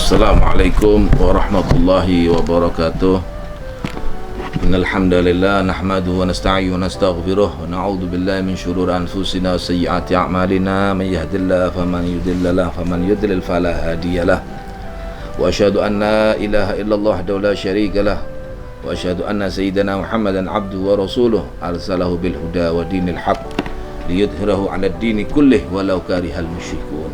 Assalamualaikum warahmatullahi wabarakatuh. Innal hamdalillah nahmaduhu wa nasta'inu wa nastaghfiruh wa na'udzu billahi min shururi anfusina wa sayyiati a'malina. May yahdihillahu faman yudlil lahu wa man yudlil fala hadiyalah. Wa asyhadu an la ilaha illallah wahdahu la syarika lah wa asyhadu anna sayyidana Muhammadan abduhu wa rasuluh arsalahu bil huda wa dinil haqq liyudhhirahu 'ala ad-dini kullih walau karihal musyrikun.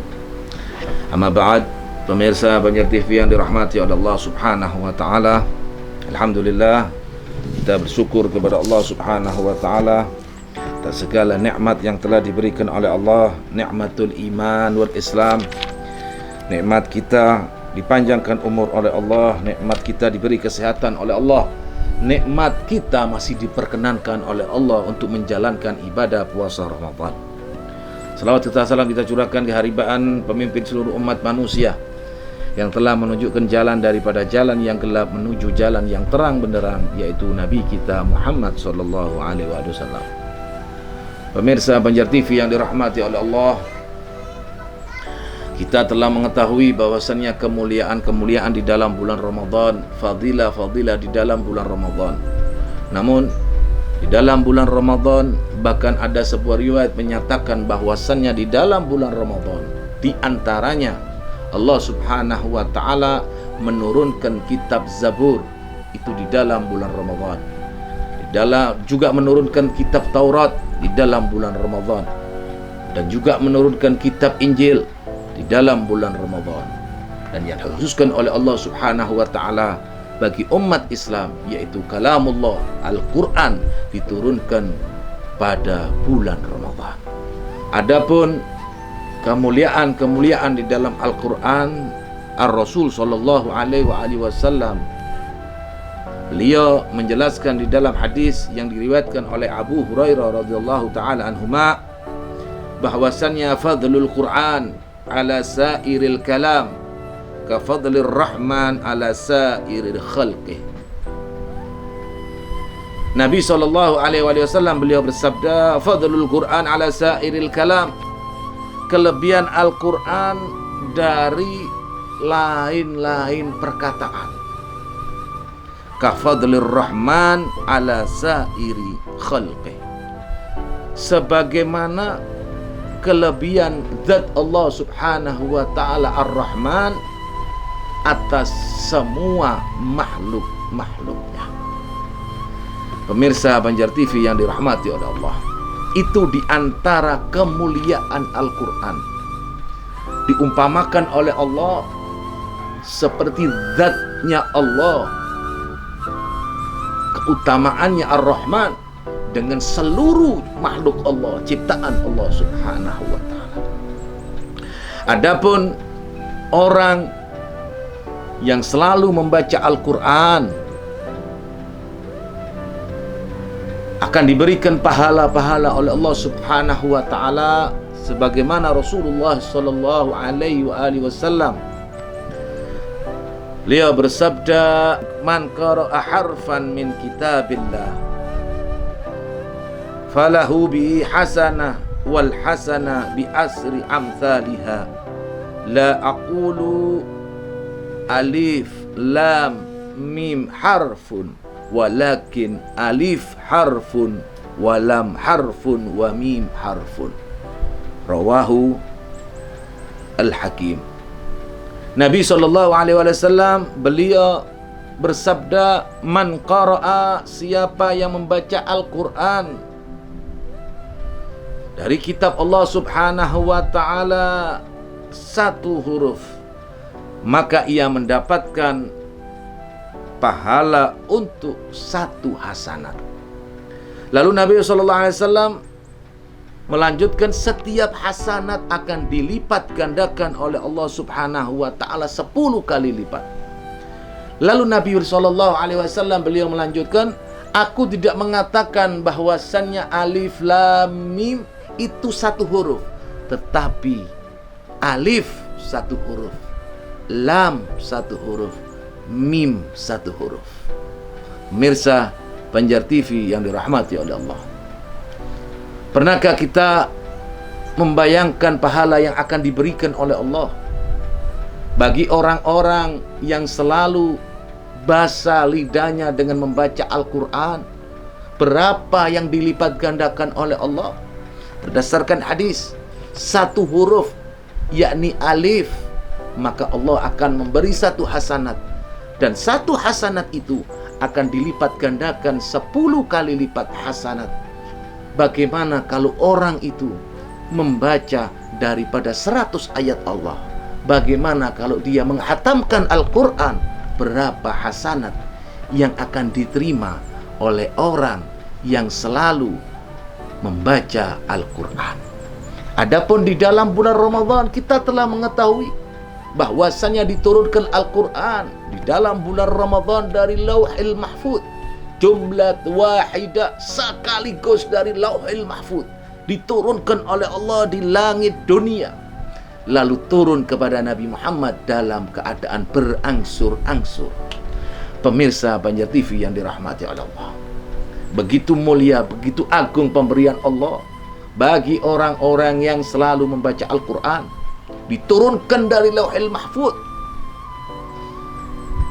Amma ba'd. Pemirsa Banjar TV yang dirahmati oleh Allah Subhanahu wa taala, alhamdulillah kita bersyukur kepada Allah Subhanahu wa taala atas segala nikmat yang telah diberikan oleh Allah, nikmatul iman wal Islam. Nikmat kita dipanjangkan umur oleh Allah, nikmat kita diberi kesehatan oleh Allah, nikmat kita masih diperkenankan oleh Allah untuk menjalankan ibadah puasa Ramadan. Salawat serta salam kita curahkan keharibaan pemimpin seluruh umat manusia yang telah menunjukkan jalan daripada jalan yang gelap menuju jalan yang terang benderang, yaitu Nabi kita Muhammad sallallahu alaihi wasallam. Pemirsa Banjar TV yang dirahmati oleh Allah, kita telah mengetahui bahwasannya kemuliaan-kemuliaan di dalam bulan Ramadan, fadilah-fadilah di dalam bulan Ramadan. Namun di dalam bulan Ramadan bahkan ada sebuah riwayat menyatakan bahwasannya di dalam bulan Ramadan di antaranya Allah Subhanahu wa taala menurunkan kitab Zabur itu di dalam bulan Ramadan. Juga menurunkan kitab Taurat di dalam bulan Ramadan, dan juga menurunkan kitab Injil di dalam bulan Ramadan. Dan yang dikhususkan oleh Allah Subhanahu wa taala bagi umat Islam yaitu kalamullah, Al-Qur'an, diturunkan pada bulan Ramadan. Adapun kemuliaan-kemuliaan di dalam Al-Quran, Ar-Rasul sallallahu alaihi wasallam beliau menjelaskan di dalam hadis yang diriwayatkan oleh Abu Hurairah radhiyallahu taala anhuma bahwasannya fadlul Quran ala sairil kalam ka fadlir rahman ala sairil khalqih. Nabi sallallahu alaihi wasallam beliau bersabda, fadlul Quran ala sairil kalam, kelebihan Al-Quran dari lain-lain perkataan, kafadlir rahman ala sairi khalqih, sebagaimana kelebihan zat Allah Subhanahu wa ta'ala Ar-Rahman atas semua makhluk-makhluknya. Pemirsa Banjar TV yang dirahmati oleh Allah, itu diantara kemuliaan Al-Quran. Diumpamakan oleh Allah seperti zatnya Allah, keutamaannya Ar-Rahman dengan seluruh makhluk Allah, ciptaan Allah Subhanahu wa ta'ala. Adapun orang yang selalu membaca Al-Quran akan diberikan pahala-pahala oleh Allah Subhanahu wa taala, sebagaimana Rasulullah sallallahu alaihi wasallam beliau bersabda, man qara'a harfan min kitabillah falahu bi hasanah wal hasanah bi asri amsalha la aqulu alif lam mim harfun walakin alif harfun wa lam harfun wa mim harfun. Rawahu Al-Hakim. Nabi sallallahu alaihi wasallam beliau bersabda, man qara'a, siapa yang membaca Al-Quran dari kitab Allah Subhanahu wa ta'ala satu huruf, maka ia mendapatkan pahala untuk satu hasanat. Lalu Nabi SAW melanjutkan, setiap hasanat akan dilipat gandakan oleh Allah Subhanahu wa ta'ala 10 kali lipat. Lalu Nabi SAW beliau melanjutkan, aku tidak mengatakan bahwasannya alif lam mim itu satu huruf, tetapi alif satu huruf, lam satu huruf, mim satu huruf. Pemirsa Banjar TV yang dirahmati oleh Allah, pernahkah kita membayangkan pahala yang akan diberikan oleh Allah Bagi orang-orang yang selalu basah lidahnya dengan membaca Al-Quran, berapa yang dilipat gandakan oleh Allah? Berdasarkan hadis, satu huruf yakni alif, maka Allah akan memberi satu hasanat, dan satu hasanat itu akan dilipat gandakan 10 kali lipat hasanat. Bagaimana kalau orang itu membaca daripada 100 ayat Allah? Bagaimana kalau dia menghatamkan Al-Quran? Berapa hasanat yang akan diterima oleh orang yang selalu membaca Al-Quran. Adapun di dalam bulan Ramadan, kita telah mengetahui bahwasanya diturunkan Al-Quran di dalam bulan Ramadan dari Lauhil Mahfuz, jumlah wahidah, sekaligus dari Lauhil Mahfuz diturunkan oleh Allah di langit dunia, lalu turun kepada Nabi Muhammad dalam keadaan berangsur-angsur. Pemirsa Banjar TV yang dirahmati oleh Allah, begitu mulia, begitu agung pemberian Allah bagi orang-orang yang selalu membaca Al-Quran, diturunkan dari Lauhil Mahfuz.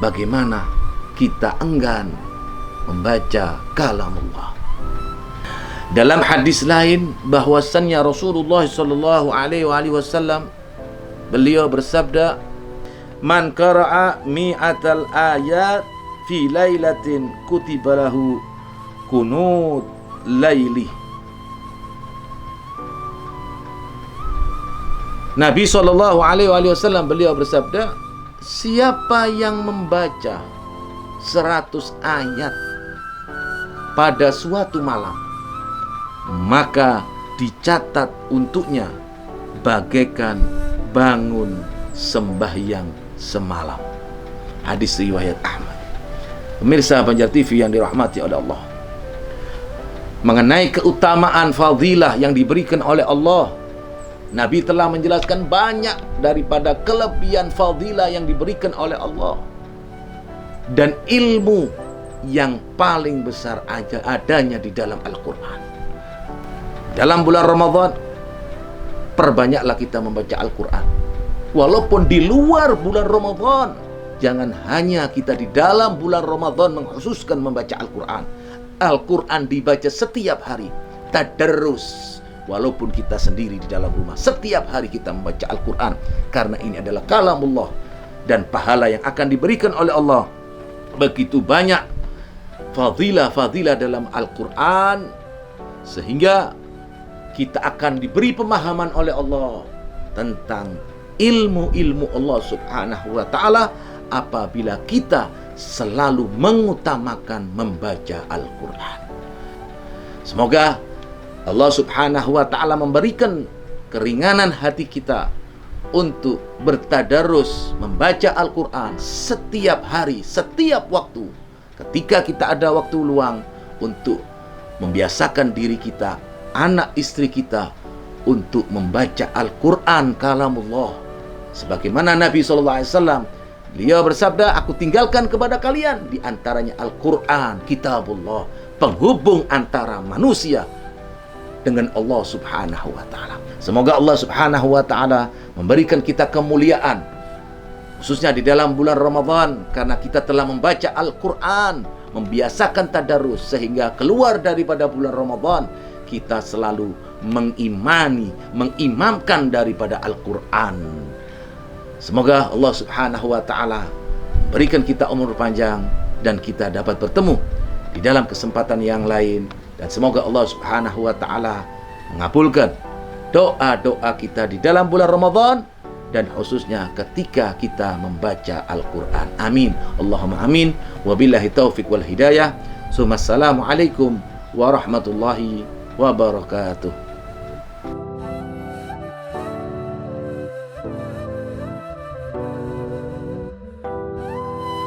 Bagaimana kita enggan membaca kalamullah? Dalam hadis lain bahwasannya Rasulullah sallallahu alaihi wasallam beliau bersabda, "Man qara'a mi'atal ayat fi lailatin kutiba lahu kunut laili." Nabi sallallahu alaihi wasallam beliau bersabda, siapa yang membaca 100 ayat pada suatu malam, maka dicatat untuknya bagaikan bangun sembahyang semalam. Hadis riwayat Ahmad. Pemirsa Banjar TV yang dirahmati oleh Allah, mengenai keutamaan fadilah yang diberikan oleh Allah, Nabi telah menjelaskan banyak daripada kelebihan fadilah yang diberikan oleh Allah. Dan ilmu yang paling besar adanya di dalam Al-Quran. Dalam bulan Ramadan, perbanyaklah kita membaca Al-Quran. Walaupun di luar bulan Ramadan, jangan hanya kita di dalam bulan Ramadan mengkhususkan membaca Al-Quran. Al-Quran dibaca setiap hari, tadarrus. Walaupun kita sendiri di dalam rumah, setiap hari kita membaca Al-Quran, karena ini adalah kalamullah, dan pahala yang akan diberikan oleh Allah begitu banyak. Fadilah-fadilah dalam Al-Quran, sehingga kita akan diberi pemahaman oleh Allah tentang ilmu-ilmu Allah subhanahu wa ta'ala apabila kita selalu mengutamakan membaca Al-Quran. Semoga Allah subhanahu wa ta'ala memberikan keringanan hati kita untuk bertadarus membaca Al-Quran setiap hari, setiap waktu. Ketika kita ada waktu luang, untuk membiasakan diri kita, anak istri kita, untuk membaca Al-Quran kalamullah. Sebagaimana Nabi SAW, beliau bersabda, aku tinggalkan kepada kalian di antaranya Al-Quran, kitabullah, penghubung antara manusia dengan Allah subhanahu wa ta'ala. Semoga Allah subhanahu wa ta'ala memberikan kita kemuliaan, khususnya di dalam bulan Ramadan, karena kita telah membaca Al-Quran, membiasakan tadarus, sehingga keluar daripada bulan Ramadan kita selalu mengimamkan daripada Al-Quran. Semoga Allah subhanahu wa ta'ala berikan kita umur panjang dan kita dapat bertemu di dalam kesempatan yang lain. Dan semoga Allah subhanahu wa ta'ala mengabulkan doa-doa kita di dalam bulan Ramadan, dan khususnya ketika kita membaca Al-Quran. Amin. Allahumma amin. Wabillahi taufiq wal hidayah. Assalamualaikum warahmatullahi wabarakatuh.